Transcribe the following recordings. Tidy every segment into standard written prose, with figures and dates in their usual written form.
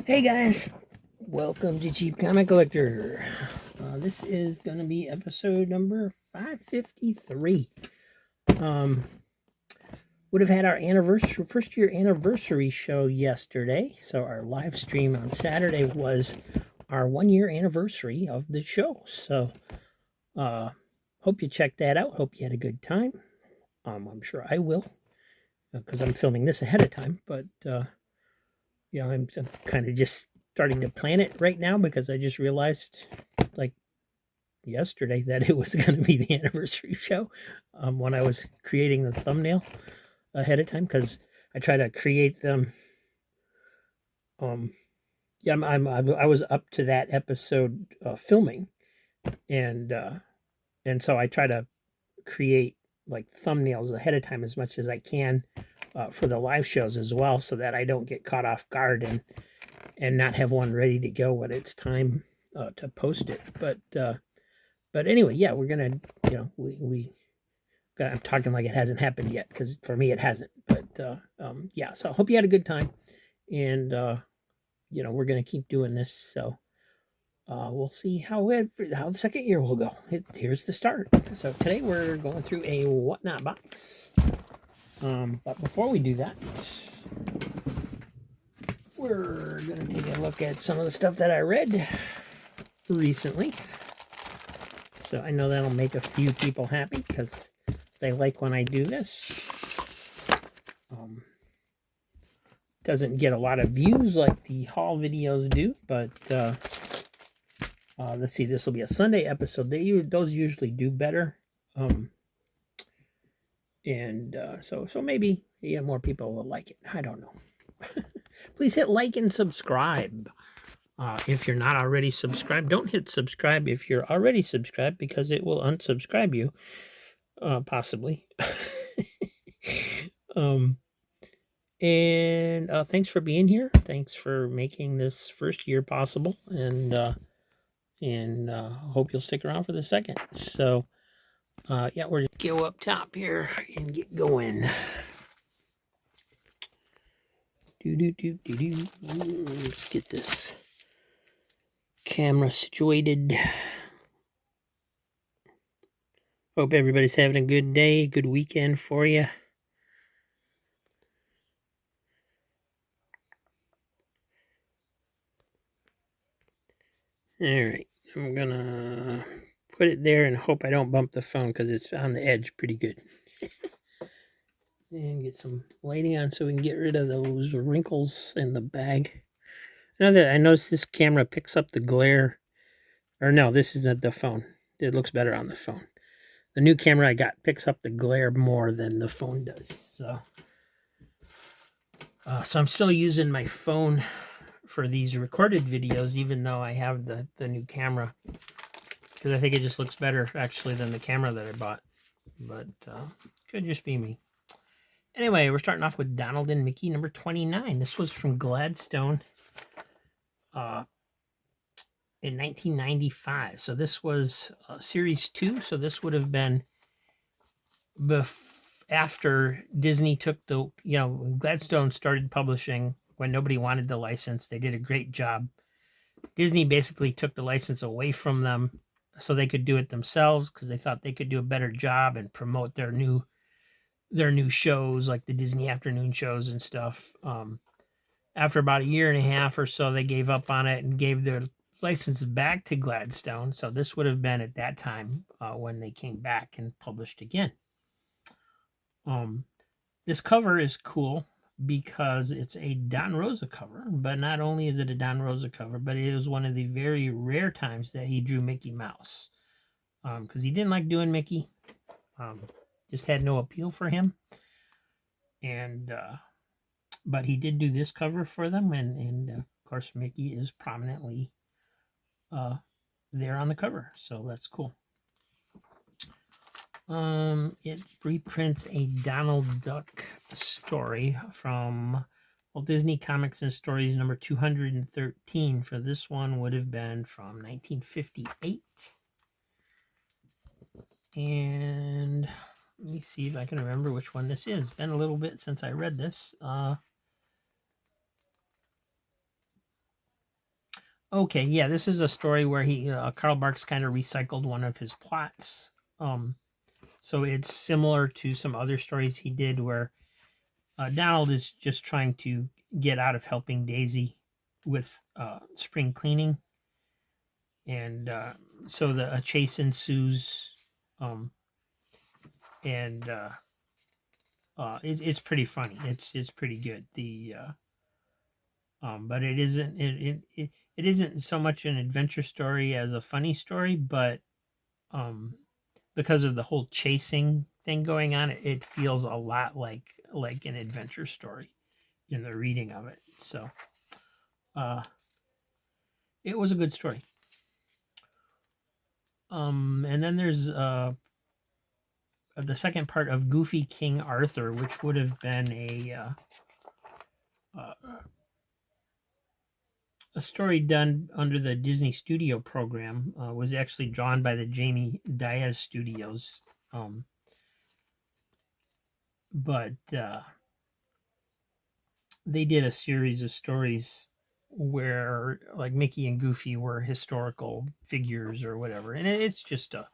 Hey guys, welcome to Cheap Comic Collector. This is going to be episode number 553. Would have had our first year anniversary show yesterday. So our live stream on Saturday was our 1 year anniversary of the show. So hope you checked that out. Hope you had a good time. I'm sure I will because I'm filming this ahead of time. But I'm kind of just starting to plan it right now because I just realized like yesterday that it was going to be the anniversary show when I was creating the thumbnail ahead of time, because I try to create them. I was up to that episode filming, and so I try to create like thumbnails ahead of time as much as I can for the live shows as well, so that I don't get caught off guard and not have one ready to go when it's time to post it. But anyway, yeah, we're gonna, I'm talking like it hasn't happened yet, because for me it hasn't. But yeah, so I hope you had a good time, and we're gonna keep doing this. So we'll see how the second year will go. Here's the start. So today we're going through a WhatNot box. But before we do that, we're going to take a look at some of the stuff that I read recently. So I know that'll make a few people happy because they like when I do this. Doesn't get a lot of views like the haul videos do, but let's see, this will be a Sunday episode. Those usually do better. So maybe more people will like it. I don't know. Please hit like and subscribe. If you're not already subscribed, don't hit subscribe if you're already subscribed, because it will unsubscribe you, possibly. And thanks for being here. Thanks for making this first year possible, and hope you'll stick around for the second. So, yeah, we're just go up top here and get going. Let's get this camera situated. Hope everybody's having a good day, good weekend for you. All right, I'm gonna put it there and hope I don't bump the phone because it's on the edge pretty good. And get some lighting on so we can get rid of those wrinkles in the bag. Now that I noticed this camera picks up the glare, or no, this is not the phone. It looks better on the phone. The new camera I got picks up the glare more than the phone does. So I'm still using my phone for these recorded videos, even though I have the new camera, because I think it just looks better actually than the camera that I bought. But could just be me. Anyway, we're starting off with Donald and Mickey number 29. This was from Gladstone in 1995. So this was series 2. So this would have been after Disney took Gladstone started publishing when nobody wanted the license. They did a great job. Disney basically took the license away from them so they could do it themselves, because they thought they could do a better job and promote their new shows, like the Disney afternoon shows and stuff. After about a year and a half or so, they gave up on it and gave their license back to Gladstone. So this would have been at that time when they came back and published again. This cover is cool because it's a Don Rosa cover, but not only is it a Don Rosa cover, but it was one of the very rare times that he drew Mickey Mouse, because he didn't like doing Mickey. Just had no appeal for him. And but he did do this cover for them, and of course Mickey is prominently there on the cover, so that's cool. It reprints a Donald Duck story from Walt Disney Comics and Stories number 213. For this one would have been from 1958. And let me see if I can remember which one this is. It's been a little bit since I read this. Okay, yeah, this is a story where Karl Barks kind of recycled one of his plots. So it's similar to some other stories he did where Donald is just trying to get out of helping Daisy with spring cleaning, and so a chase ensues, um, and it's pretty funny. It's pretty good. But it isn't so much an adventure story as a funny story, but um, because of the whole chasing thing going on, it feels a lot like an adventure story in the reading of it. So uh, it was a good story. And then there's the second part of Goofy King Arthur, which would have been uh, a story done under the Disney Studio program. Was actually drawn by the Jamie Diaz Studios, but they did a series of stories where like Mickey and Goofy were historical figures or whatever, and it's just a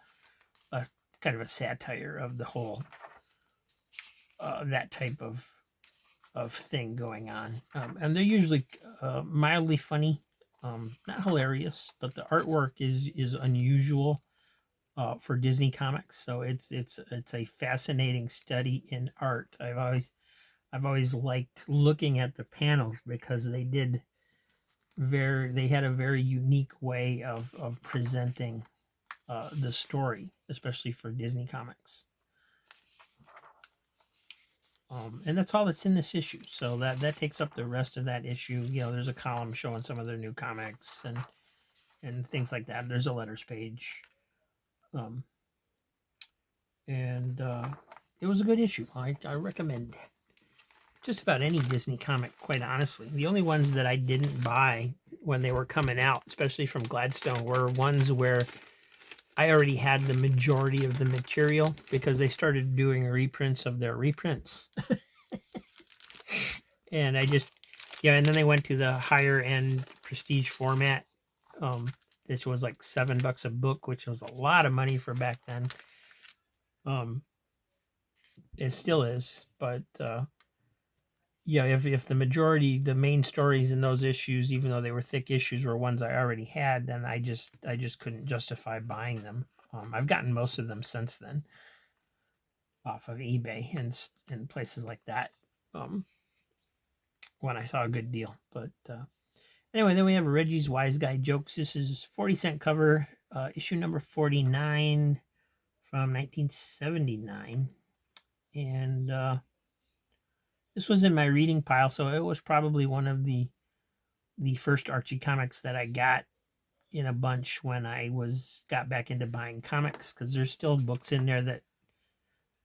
kind of a satire of the whole that type of thing going on, and they're usually mildly funny, not hilarious, but the artwork is unusual for Disney comics. So it's a fascinating study in art. I've always liked looking at the panels because they had a very unique way of presenting the story, especially for Disney comics. And that's all that's in this issue. So that takes up the rest of that issue. There's a column showing some of their new comics and things like that. There's a letters page, um, and it was a good issue. I recommend just about any Disney comic, quite honestly. The only ones that I didn't buy when they were coming out, especially from Gladstone, were ones where I already had the majority of the material because they started doing reprints of their reprints. And I just, yeah, and then they went to the higher end prestige format, um, which was like $7 a book, which was a lot of money for back then. Um, it still is, but yeah, if the majority, the main stories in those issues, even though they were thick issues, were ones I already had, then I just couldn't justify buying them. I've gotten most of them since then off of eBay and places like that. Um, when I saw a good deal, but anyway, then we have Reggie's Wise Guy Jokes. This is 40-cent cover, issue number 49 from 1979, and this was in my reading pile, so it was probably one of the first Archie comics that I got in a bunch when I got back into buying comics, because there's still books in there that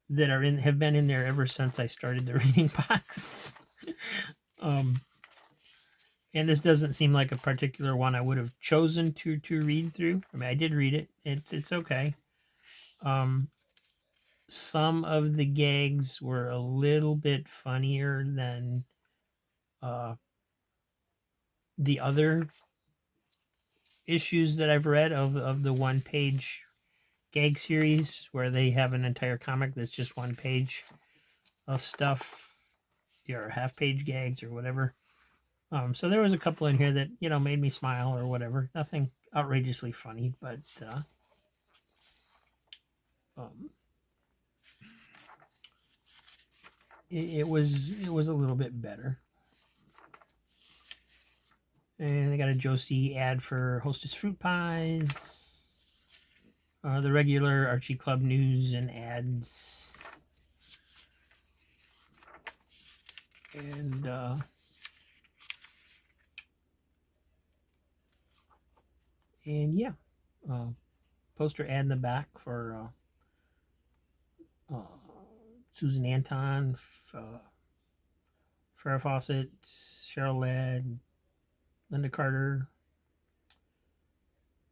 have been in there ever since I started the reading box. um, and this doesn't seem like a particular one I would have chosen to read through. I mean, I did read it. It's okay. Some of the gags were a little bit funnier than the other issues that I've read of the one page gag series where they have an entire comic that's just one page of stuff, or half page gags or whatever. So there was a couple in here that made me smile or whatever. Nothing outrageously funny, but um, it was a little bit better. And they got a Josie ad for Hostess Fruit Pies. The regular Archie Club news and ads. And yeah, poster ad in the back for Susan Anton, Farrah Fawcett, Cheryl Ladd, Linda Carter,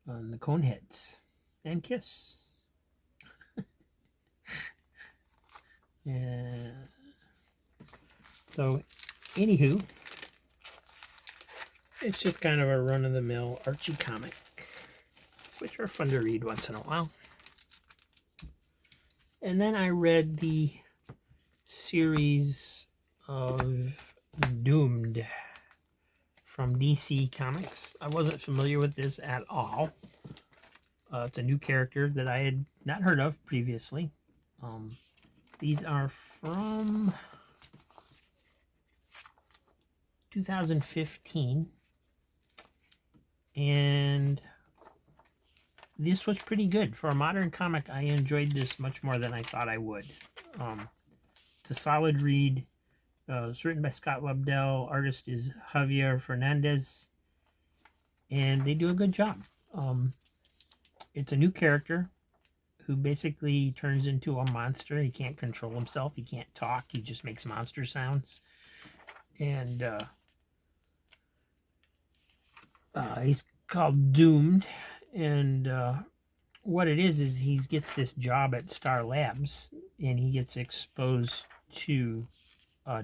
the Coneheads, and Kiss. And so, anywho, It's just kind of a run-of-the-mill Archie comic, which are fun to read once in a while. And then I read the series of Doomed from DC Comics. I wasn't familiar with this at all. It's a new character that I had not heard of previously. These are from 2015. And this was pretty good. For a modern comic, I enjoyed this much more than I thought I would. It's a solid read. It's written by Scott Lobdell. Artist is Javier Fernandez. And they do a good job. It's a new character who basically turns into a monster. He can't control himself. He can't talk. He just makes monster sounds. And he's called Doomed. And what it is he gets this job at Star Labs. And he gets exposed to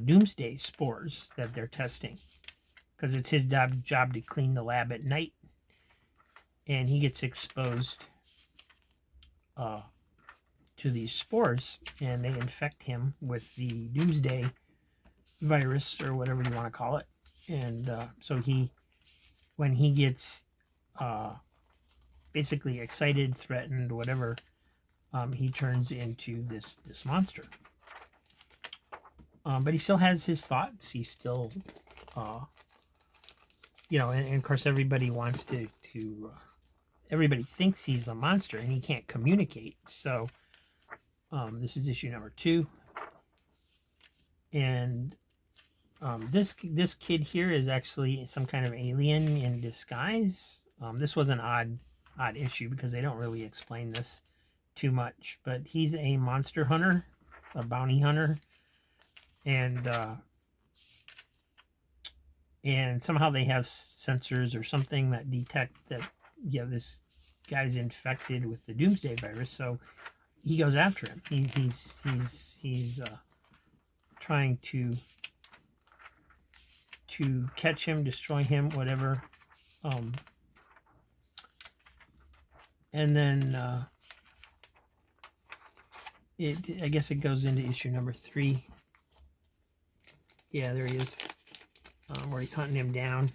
doomsday spores that they're testing. Because it's his job to clean the lab at night. And he gets exposed to these spores, and they infect him with the doomsday virus, or whatever you want to call it. And so when he gets basically excited, threatened, whatever, he turns into this monster. But he still has his thoughts. He's still, and of course everybody wants to everybody thinks he's a monster, and he can't communicate. So this is issue number 2. And this kid here is actually some kind of alien in disguise. This was an odd issue because they don't really explain this too much. But he's a monster hunter, a bounty hunter, and somehow they have sensors or something that detect that this guy's infected with the doomsday virus. So he goes after him. He's trying to catch him, destroy him, whatever. And then I guess it goes into issue number 3. Yeah, there he is, where he's hunting him down.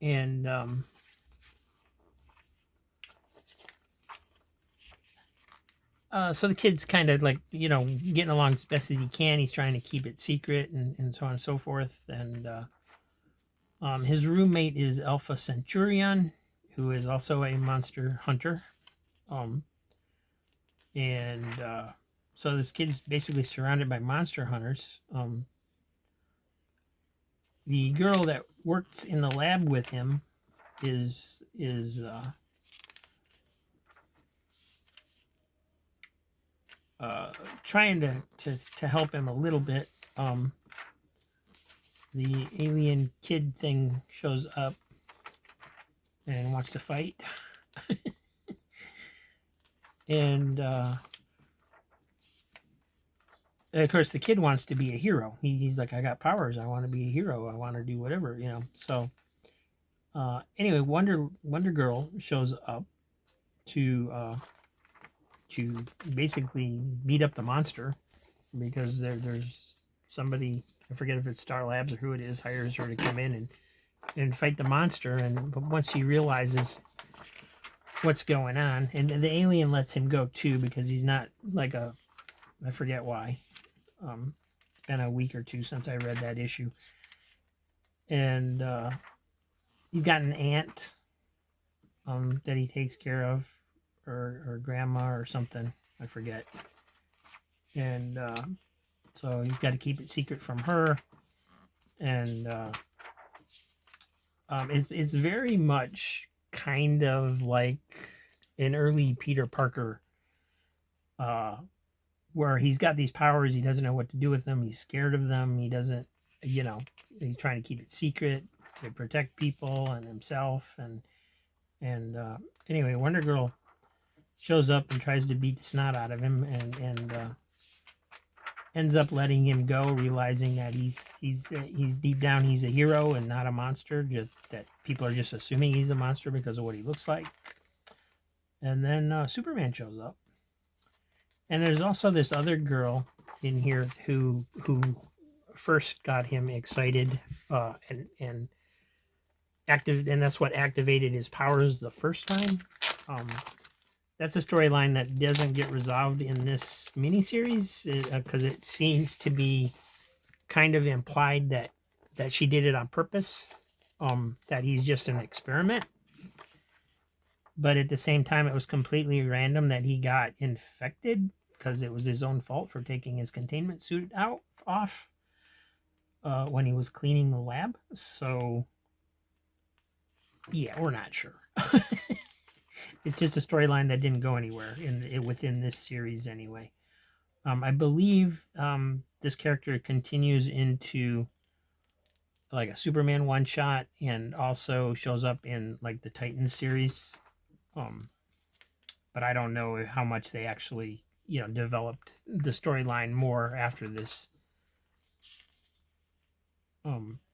And so the kid's kind of like, getting along as best as he can. He's trying to keep it secret and so on and so forth. And his roommate is Alpha Centurion, who is also a monster hunter. So this kid's basically surrounded by monster hunters. The girl that works in the lab with him is trying to help him a little bit. The alien kid thing shows up and wants to fight. And of course the kid wants to be a hero. He's like, I got powers, I want to be a hero, I want to do whatever, So anyway, Wonder Girl shows up to basically beat up the monster, because there's somebody, I forget if it's Star Labs or who it is, hires her to come in and fight the monster. But once she realizes what's going on, and the alien lets him go too, because he's not like I forget why. It's been a week or two since I read that issue. And he's got an aunt that he takes care of, or grandma or something, I forget. And so he's got to keep it secret from her. And it's very much kind of like an early Peter Parker, where he's got these powers, he doesn't know what to do with them, he's scared of them, he doesn't, he's trying to keep it secret to protect people and himself. And anyway, Wonder Girl shows up and tries to beat the snot out of him, ends up letting him go, realizing that he's deep down he's a hero and not a monster. Just that people are just assuming he's a monster because of what he looks like. And then Superman shows up, and there's also this other girl in here who first got him excited and active, and that's what activated his powers the first time. That's a storyline that doesn't get resolved in this miniseries because it seems to be kind of implied that she did it on purpose, that he's just an experiment. But at the same time, it was completely random that he got infected because it was his own fault for taking his containment suit off when he was cleaning the lab. So, yeah, we're not sure. It's just a storyline that didn't go anywhere within this series anyway. I believe this character continues into like a Superman one shot and also shows up in like the Titans series. But I don't know how much they actually, developed the storyline more after this.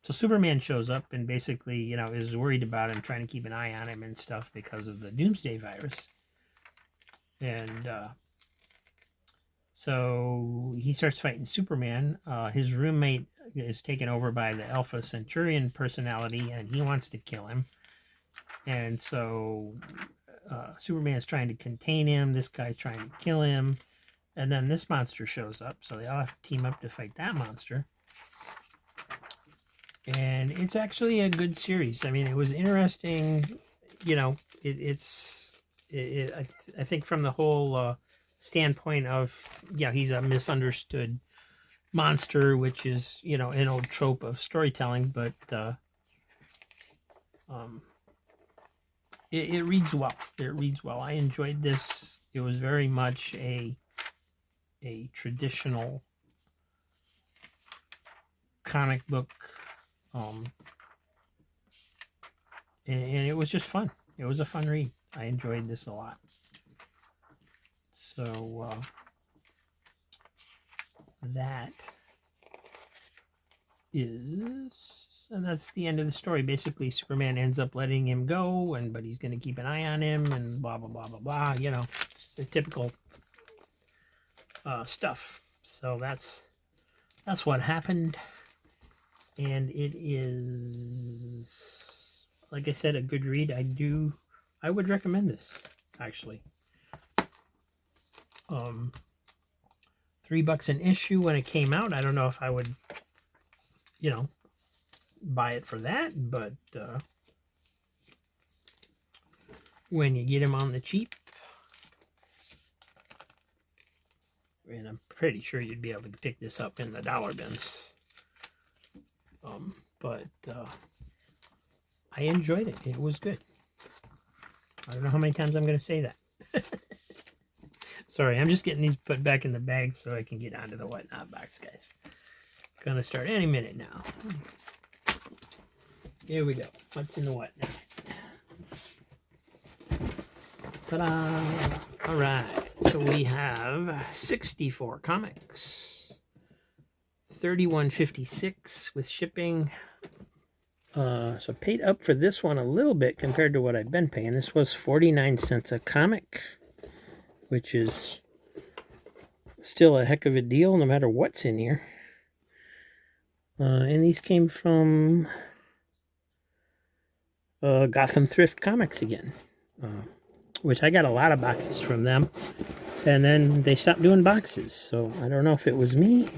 So Superman shows up and basically, is worried about him, trying to keep an eye on him and stuff because of the Doomsday virus. And so he starts fighting Superman. His roommate is taken over by the Alpha Centurion personality, and he wants to kill him. And so Superman is trying to contain him. This guy's trying to kill him. And then this monster shows up, so they all have to team up to fight that monster. And it's actually a good series. I mean, it was interesting. I think from the whole standpoint of, he's a misunderstood monster, which is, an old trope of storytelling, but it reads well. It reads well. I enjoyed this. It was very much a traditional comic book, and it was just fun. It was a fun read. I enjoyed this a lot. So that is, and that's the end of the story. Basically, Superman ends up letting him go, but he's going to keep an eye on him, and blah blah blah blah blah. It's the typical stuff. So that's what happened, and it is, like I said, a good read. I would recommend this actually. $3 an issue when it came out. I don't know if I would, buy it for that, but when you get them on the cheap, and I'm pretty sure you'd be able to pick this up in the dollar bins. But I enjoyed it. It was good. I don't know how many times I'm going to say that. Sorry, I'm just getting these put back in the bag so I can get onto the WhatNot box, guys. Gonna start any minute now. Here we go. What's in the WhatNot? Ta-da! All right. So we have 64 comics, $31.56 with shipping. So I paid up for this one a little bit compared to what I've been paying. This was 49 cents a comic, which is still a heck of a deal no matter what's in here. And these came from Gotham Thrift Comics again, which I got a lot of boxes from them. And then they stopped doing boxes, so I don't know if it was me.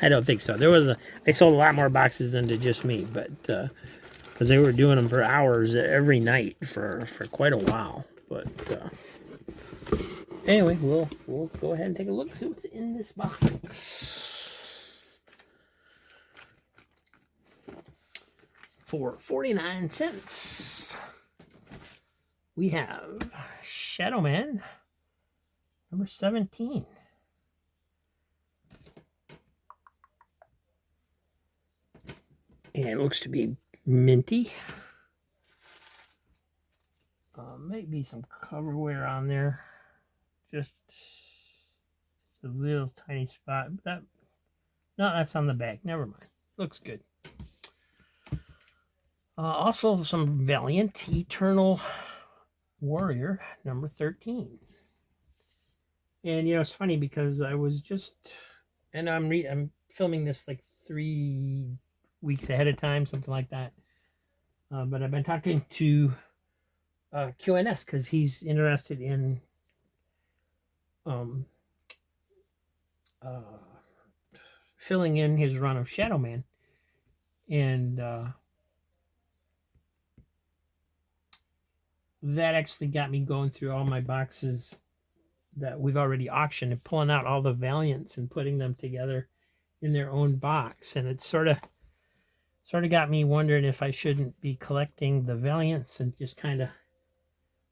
I don't think so. They sold a lot more boxes than to just me, but because they were doing them for hours every night for quite a while. But anyway, we'll go ahead and take a look, see what's in this box. For 49 cents, we have Shadow Man, number 17. And it looks to be minty. Maybe some cover wear on there. Just It's a little tiny spot. No, that's on the back. Never mind. Looks good. Also, some Valiant Eternal Warrior number 13. And it's funny because I was just, and I'm filming this like 3 weeks ahead of time, something like that. But I've been talking to QNS because he's interested in filling in his run of Shadow Man, and that actually got me going through all my boxes that we've already auctioned and pulling out all the Valiants and putting them together in their own box. And it sort of got me wondering if I shouldn't be collecting the Valiants and just kind of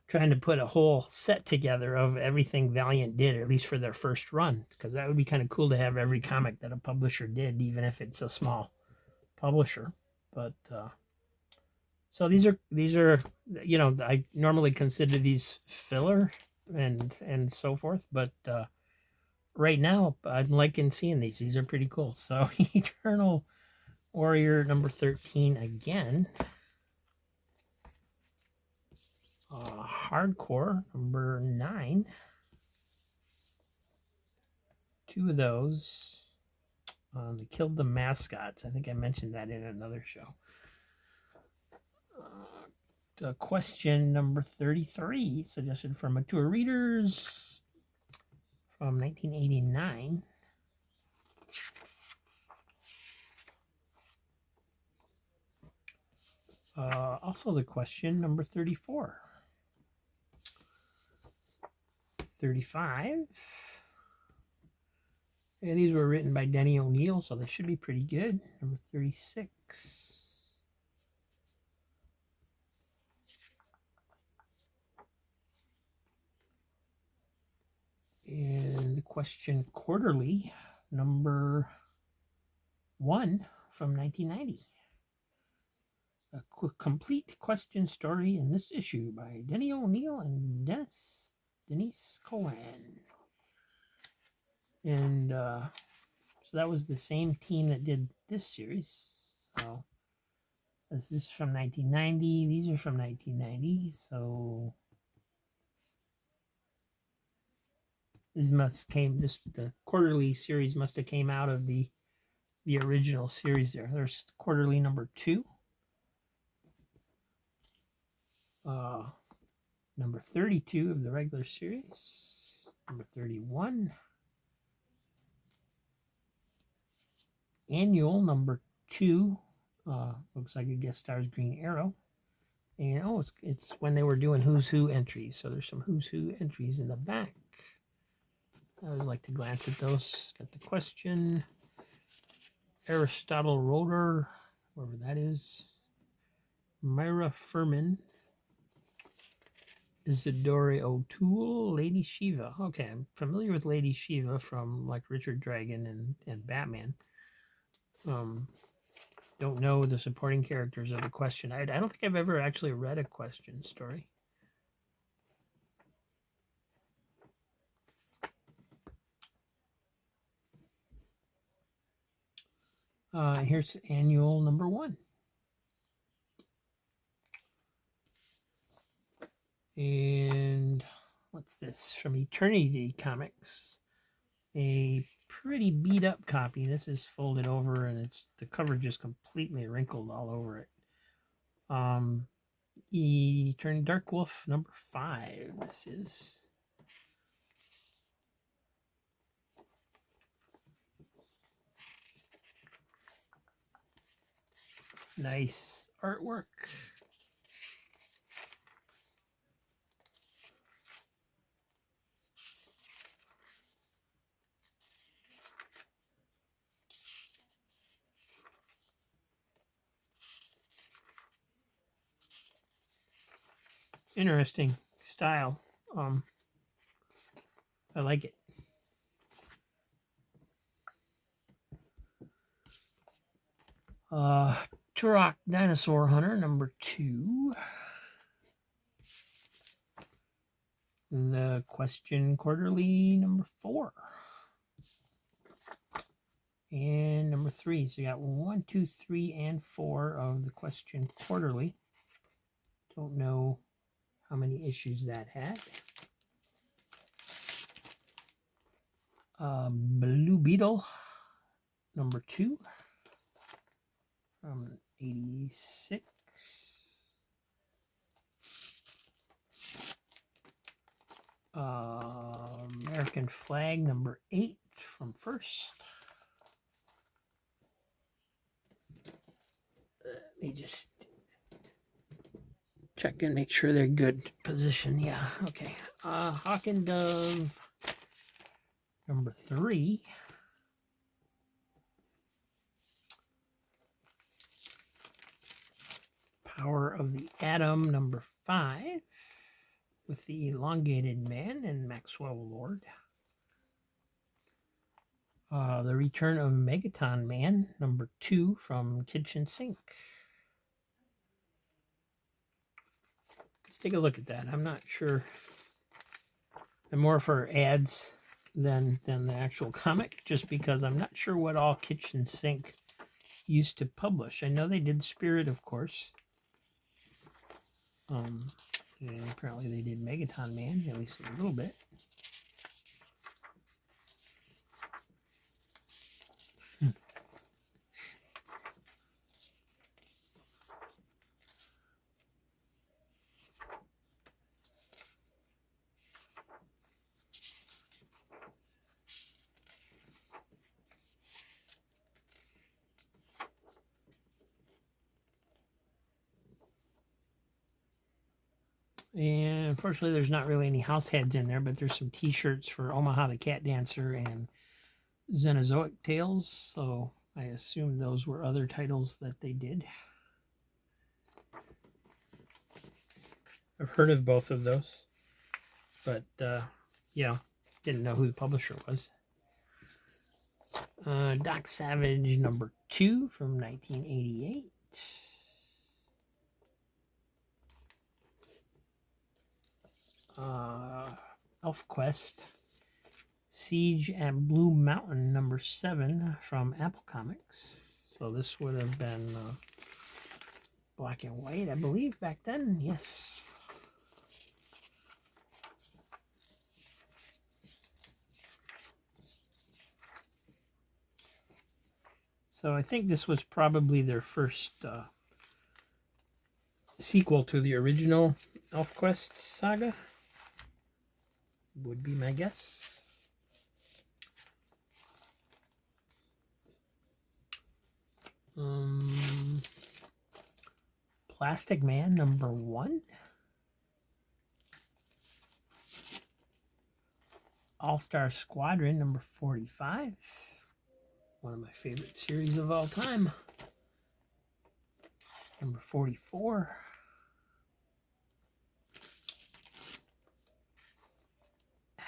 trying to put a whole set together of everything Valiant did, or at least for their first run, because that would be kind of cool to have every comic that a publisher did, even if it's a small publisher. But so these are I normally consider these filler and so forth, but right now I'm liking seeing these. These are pretty cool. So Eternal Warrior number 13 again. Hardcore number 9. 2 of those. They killed the mascots. I think I mentioned that in another show. Question number 33, suggested from Mature Readers from 1989. Also the question number 34. 35. And these were written by Denny O'Neil, so they should be pretty good. Number 36. And the question quarterly, number 1 from 1990. A complete question story in this issue by Denny O'Neil and Denise Cohen. And so that was the same team that did this series. So this is from 1990. These are from 1990. So the quarterly series must have came out of the original series there. There's quarterly number 2. Number 32 of the regular series. Number 31. Annual number 2. Looks like it guest stars Green Arrow. And it's when they were doing Who's Who entries. So there's some Who's Who entries in the back. I always like to glance at those. Got the question. Aristotle Roeder, whoever that is. Myra Furman. Isadora O'Toole, Lady Shiva. Okay, I'm familiar with Lady Shiva from like Richard Dragon and Batman. Don't know the supporting characters of the question. I don't think I've ever actually read a question story. Here's annual number 1. And what's this? From Eternity Comics. A pretty beat up copy. This is folded over and the cover just completely wrinkled all over it. Eternity Dark Wolf number 5. This is. Nice artwork. Interesting style. I like it. Turok Dinosaur Hunter number 2. The question quarterly number 4. And number 3. So you got 1, 2, 3, and 4 of the question quarterly. Don't know how many issues that had. Blue Beetle, number 2 from 86. American Flag, number 8 from First. Let me just check and make sure they're good position. Yeah, okay. Hawk and Dove, number 3. Power of the Atom, number 5, with the Elongated Man and Maxwell Lord. The Return of Megaton Man, number 2 from Kitchen Sink. Let's take a look at that. I'm not sure. I'm more for ads than the actual comic, just because I'm not sure what all Kitchen Sink used to publish. I know they did Spirit, of course. And apparently they did Megaton Man, at least a little bit. And unfortunately, there's not really any house heads in there, but there's some t-shirts for Omaha the Cat Dancer and Xenozoic Tales, so I assume those were other titles that they did. I've heard of both of those, but yeah, didn't know who the publisher was. Doc Savage, number 2 from 1988. ElfQuest, Siege at Blue Mountain, number 7 from Apple Comics. So this would have been black and white, I believe, back then. Yes. So I think this was probably their first sequel to the original ElfQuest saga. Would be my guess. Plastic Man, number 1. All-Star Squadron, number 45. One of my favorite series of all time. Number 44.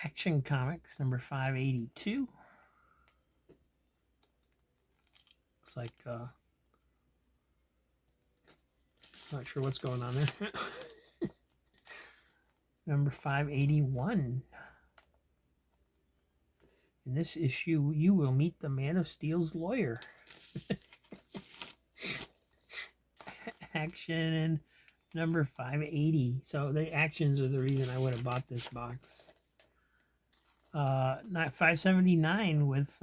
Action Comics, number 582. Looks like, not sure what's going on there. Number 581. In this issue, you will meet the Man of Steel's lawyer. Action number 580. So the actions are the reason I would have bought this box. Not 579 with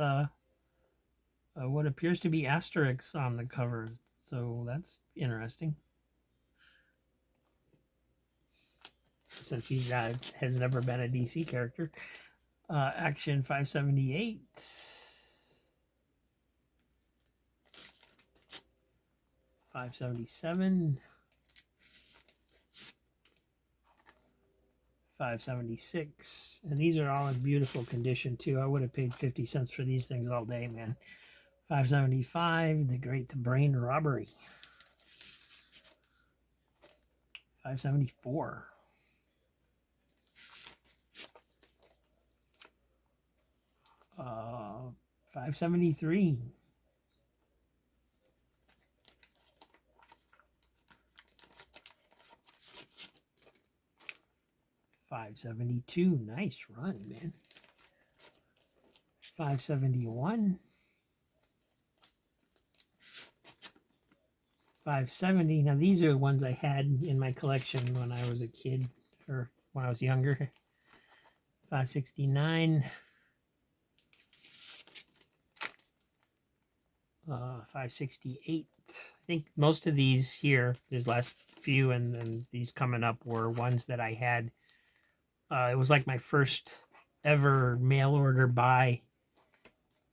what appears to be Asterix on the cover. So that's interesting. Since he's has never been a DC character. Action 578. 577. 576. And these are all in beautiful condition too. I would have paid 50 cents for these things all day, man. 575, The Great Brain Robbery. 574. 573. 572. Nice run, man. 571. 570. Now these are the ones I had in my collection when I was a kid, or when I was younger. 569. 568. I think most of these here, there's last few, and then these coming up were ones that I had. It was like my first ever mail order buy.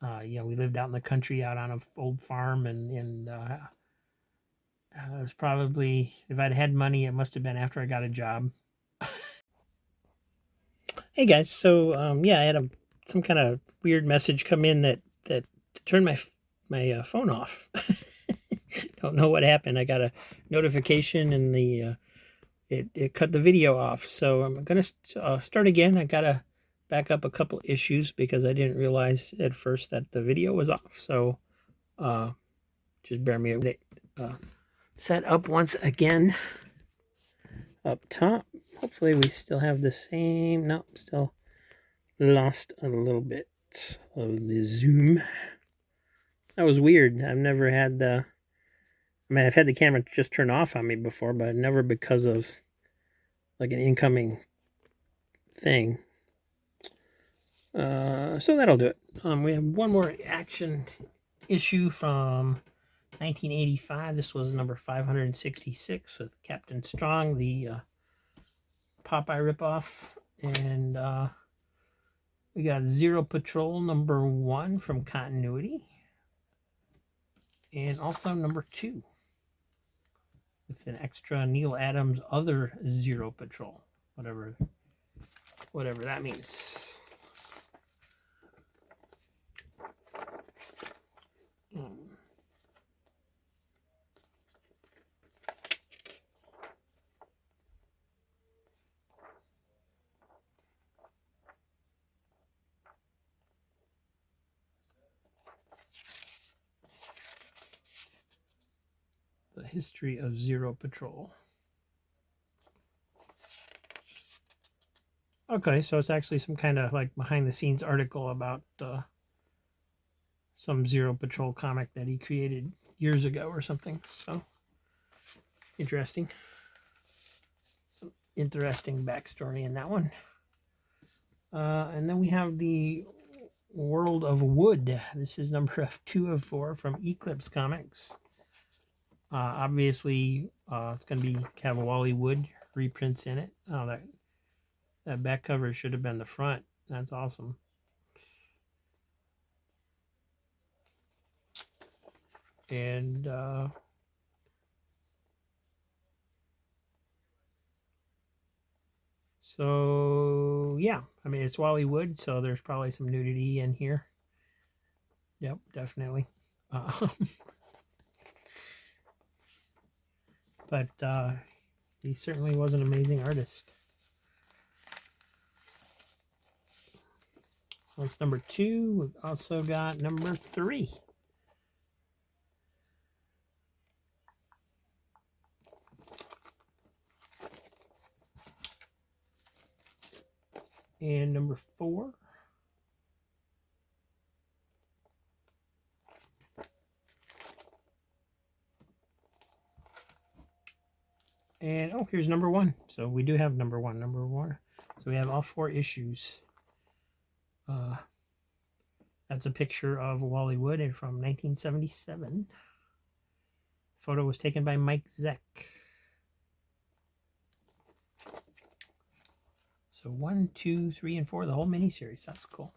We lived out in the country, out on an old farm, and it was probably, if I'd had money, it must have been after I got a job. Hey guys, so I had some kind of weird message come in that turned my phone off. Don't know what happened. I got a notification and it cut the video off. So I'm gonna start again. I gotta back up a couple issues because I didn't realize at first that the video was off. So just bear me with it. Set up once again up top. Hopefully we still have the same. No, still lost a little bit of the zoom. That was weird. I've never had the... I mean, I've had the camera just turn off on me before, but never because of like an incoming thing. So that'll do it. We have one more action issue from 1985. This was number 566 with Captain Strong, the Popeye ripoff. And we got Zero Patrol number 1 from Continuity. And also number 2. With an extra Neil Adams other Zero Patrol. Whatever that means. The history of Zero Patrol. Okay, so it's actually some kind of like behind the scenes article about some Zero Patrol comic that he created years ago or something. So interesting. Some interesting backstory in that one. And then we have the World of Wood. This is number 2 of 4 from Eclipse Comics. Obviously, it's going to be have Wally Wood reprints in it. Oh, that back cover should have been the front. That's awesome. And so, yeah. I mean, it's Wally Wood, so there's probably some nudity in here. Yep, definitely. But he certainly was an amazing artist. So that's number 2. We've also got number 3. And number 4. And oh, here's number 1. So we do have number 1. So we have all 4 issues. That's a picture of Wally Wood from 1977. Photo was taken by Mike Zeck. So 1, 2, 3, and 4, the whole miniseries. That's cool.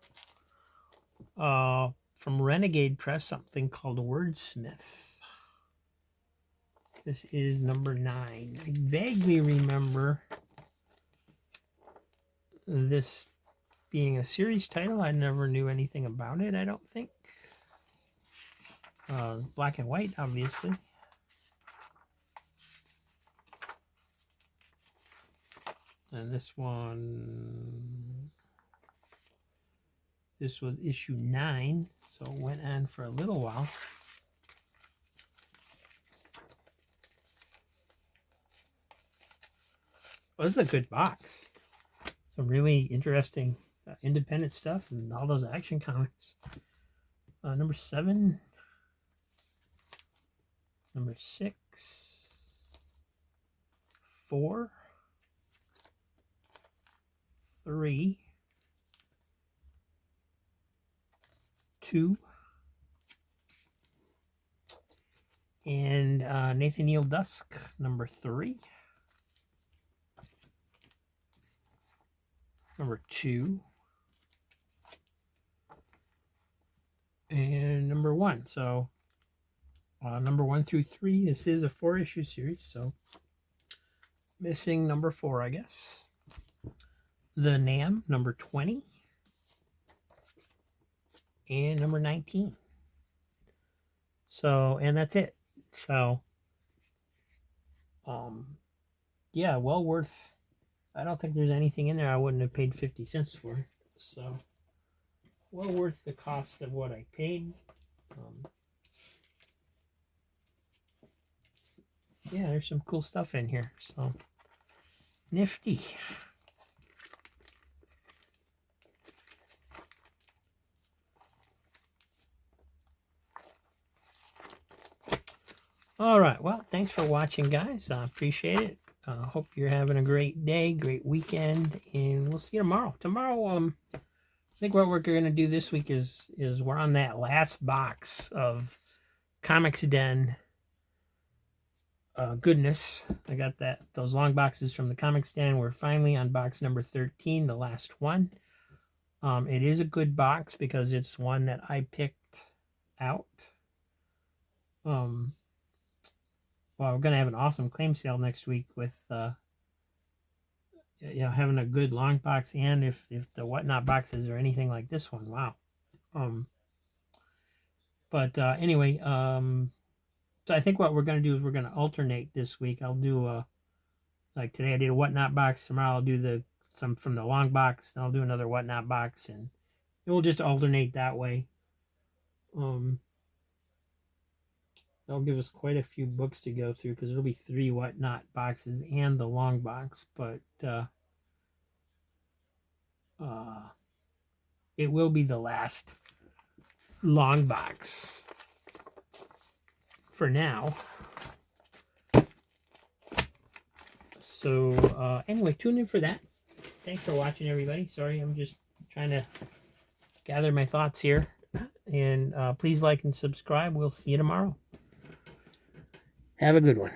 From Renegade Press, something called Wordsmith. This is number 9. I vaguely remember this being a series title. I never knew anything about it, I don't think. Black and white, obviously. And this one, this was issue 9, so it went on for a little while. Well, this is a good box. Some really interesting independent stuff and all those action comics. Number 7. Number 6. 6, 4, 3, 2, and Nathaniel Dusk, number 3, number 2, and number 1. So number 1 through 3, this is a 4-issue series, so missing number 4, I guess. The Nam, number 20, and number 19. So, and that's it. So, yeah, well worth. I don't think there's anything in there I wouldn't have paid 50 cents for. So, well worth the cost of what I paid. Yeah, there's some cool stuff in here. So, nifty. All right. Well, thanks for watching, guys. I appreciate it. Hope you're having a great day, great weekend, and we'll see you tomorrow. Tomorrow, I think what we're going to do this week is we're on that last box of Comics Den goodness. I got those long boxes from the Comics Den. We're finally on box number 13, the last one. It is a good box because it's one that I picked out. Well, we're going to have an awesome claim sale next week with, having a good long box, and if the WhatNot boxes are anything like this one, wow. Anyway, so I think what we're going to do is we're going to alternate this week. I'll do, like today I did a WhatNot box. Tomorrow I'll do some from the long box. Then I'll do another WhatNot box, and we'll just alternate that way. That'll give us quite a few books to go through because there'll be 3 WhatNot boxes and the long box, but it will be the last long box for now. So anyway, tune in for that. Thanks for watching, everybody. Sorry, I'm just trying to gather my thoughts here. And please like and subscribe. We'll see you tomorrow. Have a good one.